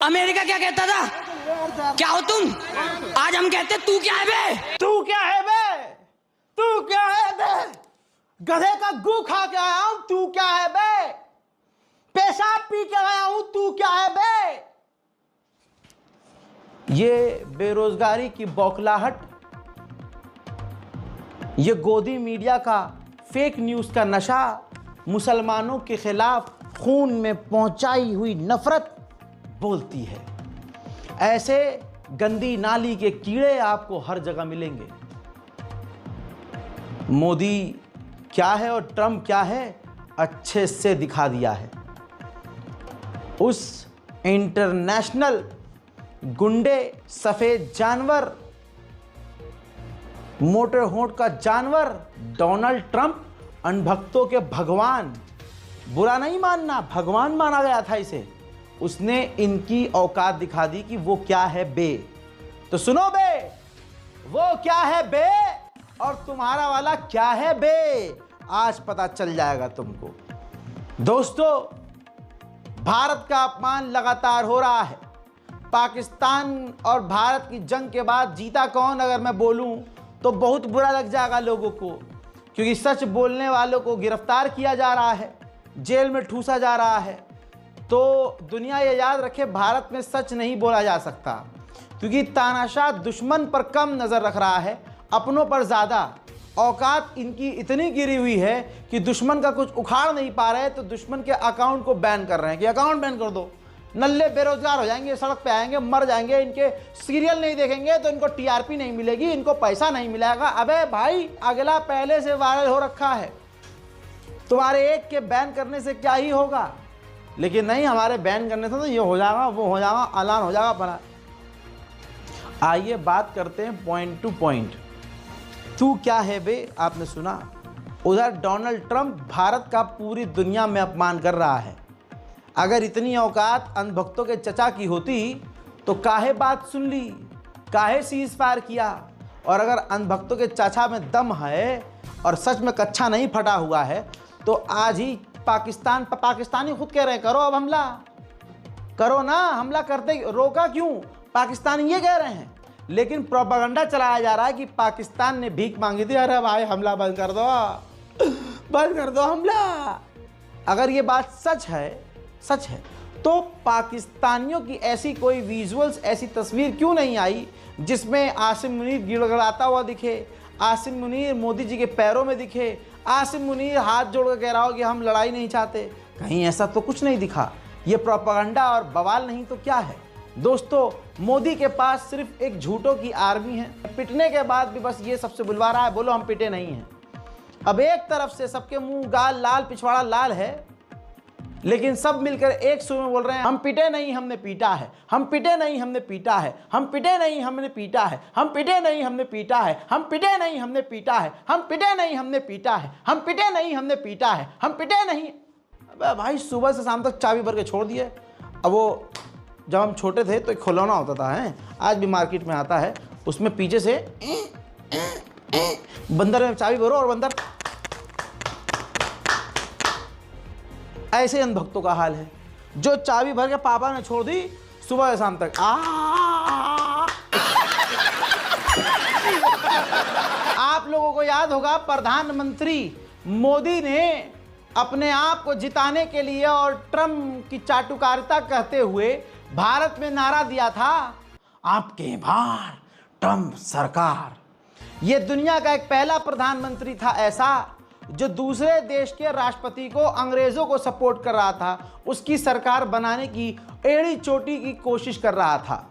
America क्या कहता था? क्या हो तुम? आज हम कहते तू क्या है बे? तू क्या है बे? तू क्या है बे? गधे का गू खा के आया हूं, तू क्या है बे? पेशाब पी के आया हूं, तू क्या है बे? ये बेरोजगारी की बौखलाहट, ये गोदी मीडिया का फेक न्यूज का नशा, मुसलमानों के खिलाफ खून में पहुंचाई हुई नफरत बोलती है। ऐसे गंदी नाली के कीड़े आपको हर जगह मिलेंगे। मोदी क्या है और ट्रम्प क्या है अच्छे से दिखा दिया है। उस इंटरनेशनल गुंडे, सफेद जानवर, मोटे होंठ का जानवर डोनाल्ड ट्रंप, अनभक्तों के भगवान, बुरा नहीं मानना, भगवान माना गया था इसे। उसने इनकी औकात दिखा दी कि वो क्या है बे। तो सुनो बे, वो क्या है बे और तुम्हारा वाला क्या है बे, आज पता चल जाएगा तुमको। दोस्तों, भारत का अपमान लगातार हो रहा है। पाकिस्तान और भारत की जंग के बाद जीता कौन अगर मैं बोलूं तो बहुत बुरा लग जाएगा लोगों को, क्योंकि सच बोलने वालों को गिरफ्तार किया जा रहा है, जेल में ठूसा जा रहा है। तो दुनिया ये याद रखे, भारत में सच नहीं बोला जा सकता, क्योंकि तानाशाह दुश्मन पर कम नज़र रख रहा है, अपनों पर ज़्यादा। औकात इनकी इतनी गिरी हुई है कि दुश्मन का कुछ उखाड़ नहीं पा रहे तो दुश्मन के अकाउंट को बैन कर रहे हैं कि अकाउंट बैन कर दो। नल्ले बेरोजगार हो जाएंगे, सड़क पे आएंगे, मर जाएंगे, इनके सीरियल नहीं देखेंगे तो इनको टीआरपी नहीं मिलेगी, इनको पैसा नहीं मिलेगा। अबे भाई, अगला पहले से वायरल हो रखा है, तुम्हारे एक के बैन करने से क्या ही होगा। लेकिन नहीं, हमारे बैन करने से तो ये हो जाएगा, वो हो जाएगा, ऐलान हो जाएगा बना। आइए बात करते हैं पॉइंट टू पॉइंट। तू क्या है बे, आपने सुना। उधर डोनाल्ड ट्रंप भारत का पूरी दुनिया में अपमान कर रहा है। अगर इतनी औकात अनभक्तों के चचा की होती तो काहे बात सुन ली, काहे सीज फायर किया। और अगर अनभक्तों के चाचा में दम है और सच में कच्छा नहीं फटा हुआ है तो आज ही पाकिस्तानी खुद कह रहे हैं करो अब हमला, करो ना, हमला करते, रोका क्यों? पाकिस्तानी ये कह रहे हैं, लेकिन प्रोपेगेंडा चलाया जा रहा है कि पाकिस्तान ने भीख मांगी थी, अरे भाई हमला बंद कर दो, बंद कर दो हमला। अगर ये बात सच है तो पाकिस्तानियों की ऐसी कोई विजुअल्स, ऐसी तस्वीर क्यों नहीं आई जिसमें आसिम मुनीर गिड़गिड़ाता हुआ दिखे, आसिम मुनीर मोदी जी के पैरों में दिखे, आसिम मुनीर हाथ जोड़ कर कह रहा हो कि हम लड़ाई नहीं चाहते। कहीं ऐसा तो कुछ नहीं दिखा। ये प्रोपेगेंडा और बवाल नहीं तो क्या है। दोस्तों, मोदी के पास सिर्फ एक झूठों की आर्मी है, पिटने के बाद भी बस ये सबसे बुलवा रहा है, बोलो हम पिटे नहीं हैं। अब एक तरफ से सबके मुंह गाल लाल, पिछवाड़ा लाल है, लेकिन सब मिलकर एक सुर में बोल रहे हैं हम पिटे नहीं, हमने पीटा है, हम पिटे नहीं, हमने पीटा है, हम पिटे नहीं, हमने पीटा है, हम पिटे नहीं, हमने पीटा है, हम पिटे नहीं, हमने पीटा है, हम पिटे नहीं, हमने पीटा है, हम पिटे नहीं, हमने पीटा है, हम पिटे नहीं। अबे भाई, सुबह से शाम तक चाबी भर के छोड़ दिए। अब वो जब हम छोटे थे तो एक खिलौना होता था, है आज भी मार्केट में आता है, उसमें पीछे से बंदर में चाबी भरो और बंदर, ऐसे अनभक्तों का हाल है जो चाबी भर के पापा ने छोड़ दी सुबह से शाम तक। आप लोगों को याद होगा, प्रधानमंत्री मोदी ने अपने आप को जिताने के लिए और ट्रम्प की चाटुकारिता कहते हुए भारत में नारा दिया था, आपके बार ट्रम्प सरकार। यह दुनिया का एक पहला प्रधानमंत्री था ऐसा जो दूसरे देश के राष्ट्रपति को, अंग्रेजों को सपोर्ट कर रहा था, उसकी सरकार बनाने की एड़ी चोटी की कोशिश कर रहा था।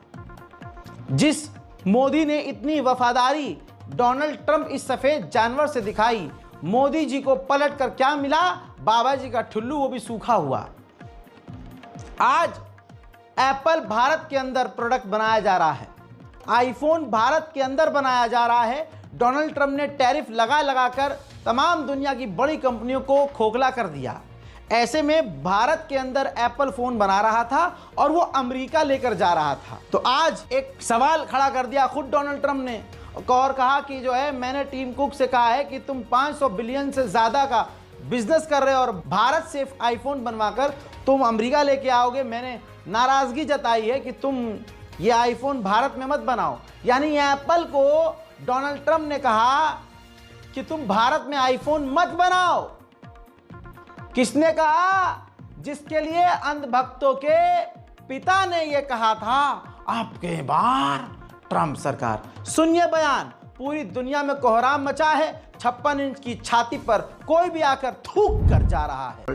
जिस मोदी ने इतनी वफादारी डोनाल्ड ट्रंप इस सफेद जानवर से दिखाई, मोदी जी को पलट कर क्या मिला? बाबा जी का ठुल्लू, वो भी सूखा हुआ। आज एप्पल भारत के अंदर प्रोडक्ट बनाया जा रहा है, आईफोन भारत के अंदर बनाया जा रहा है। डोनाल्ड ट्रंप ने टैरिफ लगा कर तमाम दुनिया की बड़ी कंपनियों को खोखला कर दिया। ऐसे में भारत के अंदर एप्पल फोन बना रहा था और वो अमेरिका लेकर जा रहा था। तो आज एक सवाल खड़ा कर दिया खुद डोनाल्ड ट्रंप ने और कहा कि जो है, मैंने टीम कुक से कहा है कि तुम 500 बिलियन से ज़्यादा का बिजनेस कर रहे हो और भारत से आईफोन बनवाकर तुम अमेरिका लेके आओगे। मैंने नाराजगी जताई है कि तुम ये आईफोन भारत में मत बनाओ। यानी एप्पल को डोनाल्ड ट्रंप ने कहा कि तुम भारत में आईफोन मत बनाओ। किसने कहा? जिसके लिए अंधभक्तों के पिता ने यह कहा था, आपके बार ट्रंप सरकार। सुनिए बयान। पूरी दुनिया में कोहराम मचा है। 56 इंच की छाती पर कोई भी आकर थूक कर जा रहा है।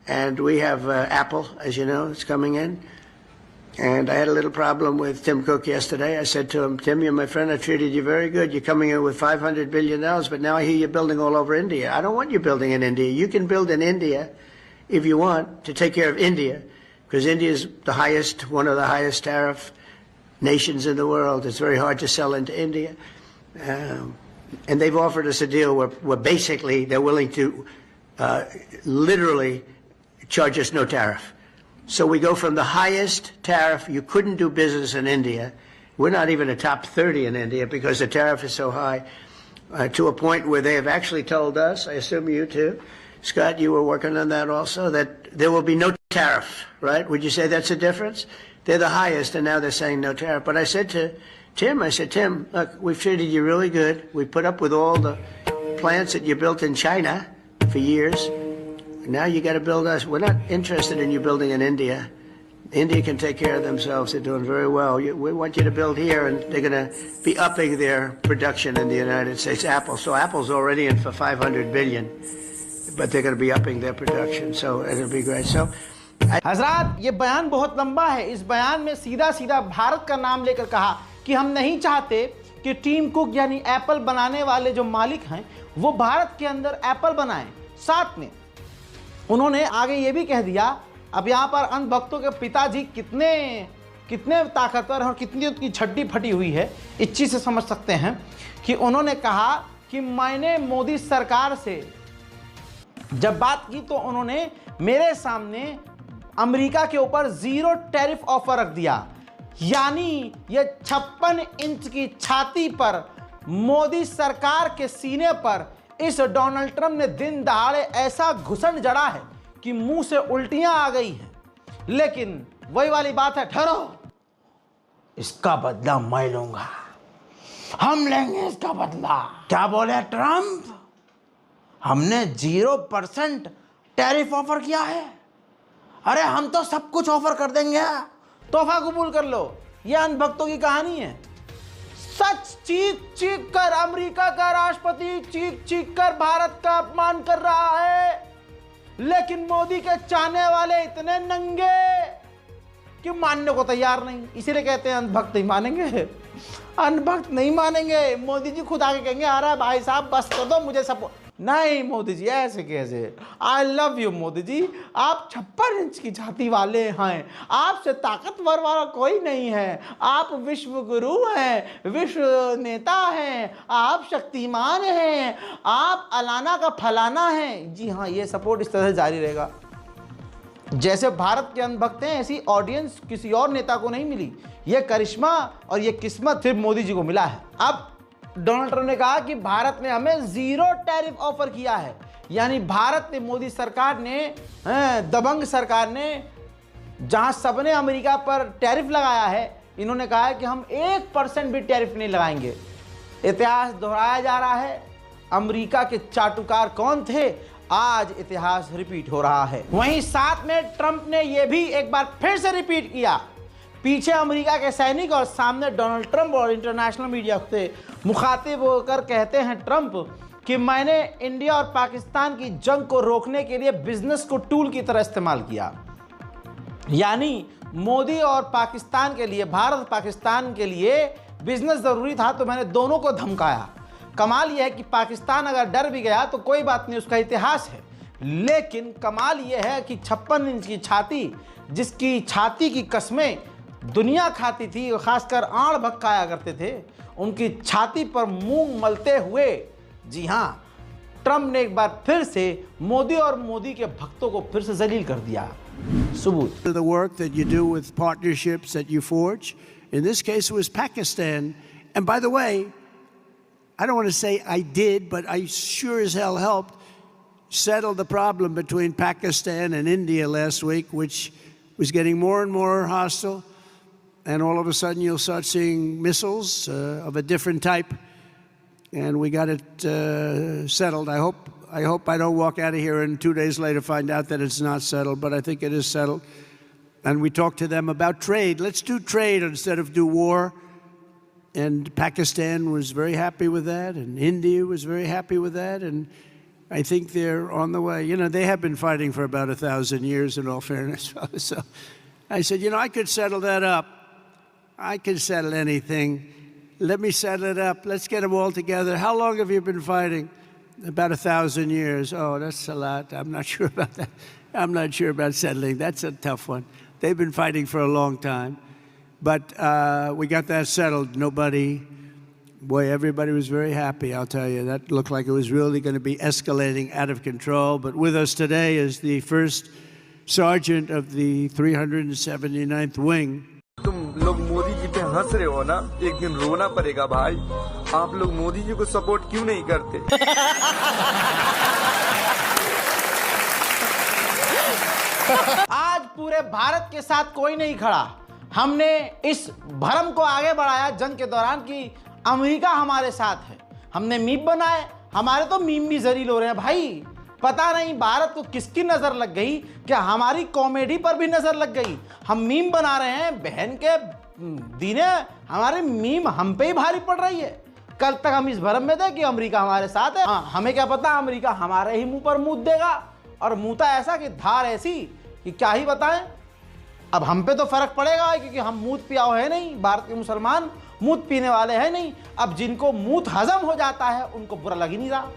And we have Apple, as you know, it's coming in. And I had a little problem with Tim Cook yesterday. I said to him, Tim, you're my friend. I treated you very good. You're coming in with $500 billion, but now I hear you're building all over India. I don't want you building in India. You can build in India if you want to take care of India, because India is the highest, one of the highest tariff nations in the world. It's very hard to sell into India. And they've offered us a deal where basically they're willing to literally charge us no tariff. So we go from the highest tariff, you couldn't do business in India, we're not even a top 30 in India because the tariff is so high, to a point where they have actually told us, I assume you too, Scott, you were working on that also, that there will be no tariff, right? Would you say that's a difference? They're the highest, and now they're saying no tariff. But I said to Tim, Tim, look, we've treated you really good. We put up with all the plants that you built in China for years. Now you got to build us. We're not interested in you building in India. India can take care of themselves. They're doing very well. We want you to build here, and they're going to be upping their production in the United States. Apple. So Apple's already in for $500 billion, but they're going to be upping their production. So it'll be great. So. हजरात, ये बयान बहुत लंबा है। इस बयान में सीधा सीधा भारत का नाम लेकर कहा कि हम नहीं चाहते कि टीम कुक यानी एप्पल बनाने वाले जो मालिक हैं वो भारत के अंदर एप्पल बनाएं। साथ में उन्होंने आगे ये भी कह दिया, अब यहाँ पर अंधभक्तों के पिताजी कितने ताकतवर और कितनी उनकी छड्डी फटी हुई है, इस चीज़ से समझ सकते हैं कि उन्होंने कहा कि मैंने मोदी सरकार से जब बात की तो उन्होंने मेरे सामने अमेरिका के ऊपर 0 टैरिफ ऑफर रख दिया। यानी ये 56 इंच की छाती पर मोदी सरकार के सीने पर इस डोनाल्ड ट्रंप ने दिन दहाड़े ऐसा घुसन जड़ा है कि मुंह से उल्टियां आ गई हैं। लेकिन वही वाली बात है, ठहरो, इसका बदला मैं लूंगा, हम लेंगे इसका बदला। क्या बोले ट्रंप? हमने 0% टैरिफ ऑफर किया है। अरे हम तो सब कुछ ऑफर कर देंगे, तोहफा कबूल कर लो। यह अंधभक्तों की कहानी है। सच चीख चीख कर अमेरिका का राष्ट्रपति चीख चीख कर भारत का अपमान कर रहा है, लेकिन मोदी के चाहने वाले इतने नंगे कि मानने को तैयार नहीं। इसीलिए कहते हैं अंधभक्त नहीं मानेंगे, अंधभक्त नहीं मानेंगे। मोदी जी खुद आके कहेंगे, अरे भाई साहब बस कर दो मुझे सब। नहीं मोदी जी, ऐसे कैसे? I love you Modi ji, आप 56 इंच की छाती वाले हैं, आपसे ताकतवर वाला कोई नहीं है। आप विश्व गुरु हैं, विश्व नेता हैं, आप शक्तिमान हैं, आप अलाना का फलाना हैं। जी हाँ, ये सपोर्ट इस तरह से जारी रहेगा। जैसे भारत के अंधभक्त हैं, ऐसी ऑडियंस किसी और नेता को नहीं मिली। ये करिश्मा और ये किस्मत सिर्फ मोदी जी को मिला है। अब डोनाल्ड ट्रंप ने कहा कि भारत ने हमें 0 टैरिफ ऑफर किया है। यानी भारत ने, मोदी सरकार ने, दबंग सरकार ने, जहां सबने अमेरिका पर टैरिफ लगाया है, इन्होंने कहा है कि हम 1% भी टैरिफ नहीं लगाएंगे। इतिहास दोहराया जा रहा है। अमेरिका के चाटुकार कौन थे? आज इतिहास रिपीट हो रहा है। वहीं साथ में ट्रंप ने यह भी एक बार फिर से रिपीट किया, पीछे अमेरिका के सैनिक और सामने डोनाल्ड ट्रंप और इंटरनेशनल मीडिया से मुखातिब होकर कहते हैं ट्रंप कि मैंने इंडिया और पाकिस्तान की जंग को रोकने के लिए बिजनेस को टूल की तरह इस्तेमाल किया। यानी मोदी और पाकिस्तान के लिए, भारत पाकिस्तान के लिए बिजनेस ज़रूरी था, तो मैंने दोनों को धमकाया। कमाल यह है कि पाकिस्तान अगर डर भी गया तो कोई बात नहीं, उसका इतिहास है। लेकिन कमाल यह है कि 56 इंच की छाती, जिसकी छाती की कस्में दुनिया खाती थी, खासकर आड़ भक्त खाया करते थे, उनकी छाती पर मूंग मलते हुए, जी हाँ, ट्रंप ने एक बार फिर से मोदी और मोदी के भक्तों को फिर से जलील कर दिया। सबूत। The work that you do with partnerships that you forge. In this case, it was Pakistan. And by the way, I don't want to say I did, but I sure as hell helped settle the problem between Pakistan and India last week, which was getting more and more hostile. And all of a sudden, you'll start seeing missiles of a different type. And we got it settled. I hope I don't walk out of here and 2 days later find out that it's not settled, but I think it is settled. And we talked to them about trade. Let's do trade instead of do war. And Pakistan was very happy with that, and India was very happy with that, and I think they're on the way. You know, they have been fighting for about 1,000 years, in all fairness. So I said, you know, I could settle that up. I can settle anything. Let me settle it up. Let's get them all together. How long have you been fighting? About 1,000 years. Oh, that's a lot. I'm not sure about that. I'm not sure about settling. That's a tough one. They've been fighting for a long time. But we got that settled. Everybody was very happy, I'll tell you. That looked like it was really going to be escalating out of control. But with us today is the first sergeant of the 379th Wing. तुम लोग मोदी जी पे हंस रहे हो ना, एक दिन रोना पड़ेगा भाई। आप लोग मोदी जी को सपोर्ट क्यों नहीं करते? आज पूरे भारत के साथ कोई नहीं खड़ा। हमने इस भ्रम को आगे बढ़ाया जंग के दौरान कि अमेरिका हमारे साथ है। हमने मीम बनाए, हमारे तो मीम भी जलील हो रहे हैं भाई। पता नहीं भारत को किसकी नजर लग गई, क्या हमारी कॉमेडी पर भी नजर लग गई। हम मीम बना रहे हैं, बहन के दीने हमारे मीम हम पे ही भारी पड़ रही है। कल तक हम इस भ्रम में थे कि अमेरिका हमारे साथ है। हमें क्या पता अमेरिका हमारे ही मुंह पर मूत देगा, और मूता ऐसा कि धार ऐसी कि क्या ही बताएं। अब हम पे तो फर्क पड़ेगा क्योंकि हम मूत पियाओ है नहीं, भारत के मुसलमान मूत पीने वाले हैं नहीं। अब जिनको मूत हजम हो जाता है उनको बुरा लग ही नहीं रहा।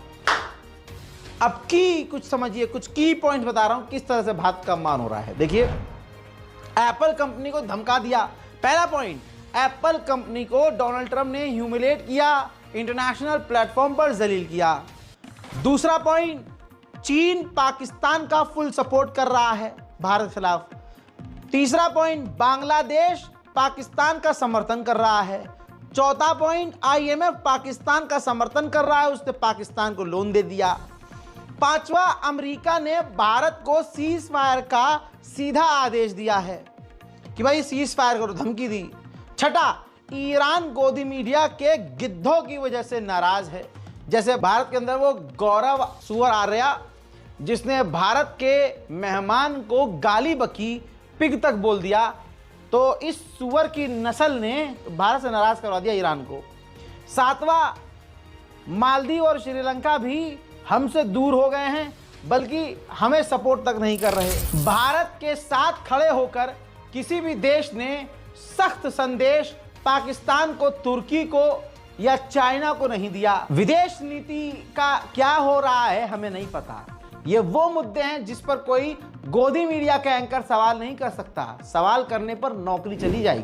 अब कुछ समझिए, कुछ की पॉइंट बता रहा हूं किस तरह से भारत का मान हो रहा है। देखिए, एप्पल कंपनी को धमका दिया। पहला पॉइंट, एप्पल कंपनी को डोनाल्ड ट्रंप ने ह्यूमिलेट किया, इंटरनेशनल प्लेटफॉर्म पर जलील किया। दूसरा पॉइंट, चीन पाकिस्तान का फुल सपोर्ट कर रहा है भारत के खिलाफ। तीसरा पॉइंट, बांग्लादेश पाकिस्तान का समर्थन कर रहा है। चौथा पॉइंट, आईएमएफ पाकिस्तान का समर्थन कर रहा है, उसने पाकिस्तान को लोन दे दिया। पांचवा, अमेरिका ने भारत को सीज फायर का सीधा आदेश दिया है कि भाई सीज फायर करो, धमकी दी। छठा, ईरान गोदी मीडिया के गिद्धों की वजह से नाराज है। जैसे भारत के अंदर वो गौरव सुअर आर्या जिसने भारत के मेहमान को गाली बकी, पिग तक बोल दिया, तो इस सुअर की नस्ल ने भारत से नाराज करवा दिया ईरान को। सातवां, मालदीव और श्रीलंका भी हमसे दूर हो गए हैं, बल्कि हमें सपोर्ट तक नहीं कर रहे। भारत के साथ खड़े होकर किसी भी देश ने सख्त संदेश पाकिस्तान को, तुर्की को या चाइना को नहीं दिया। विदेश नीति का क्या हो रहा है हमें नहीं पता। ये वो मुद्दे हैं जिस पर कोई गोदी मीडिया का एंकर सवाल नहीं कर सकता। सवाल करने पर नौकरी चली जाएगी।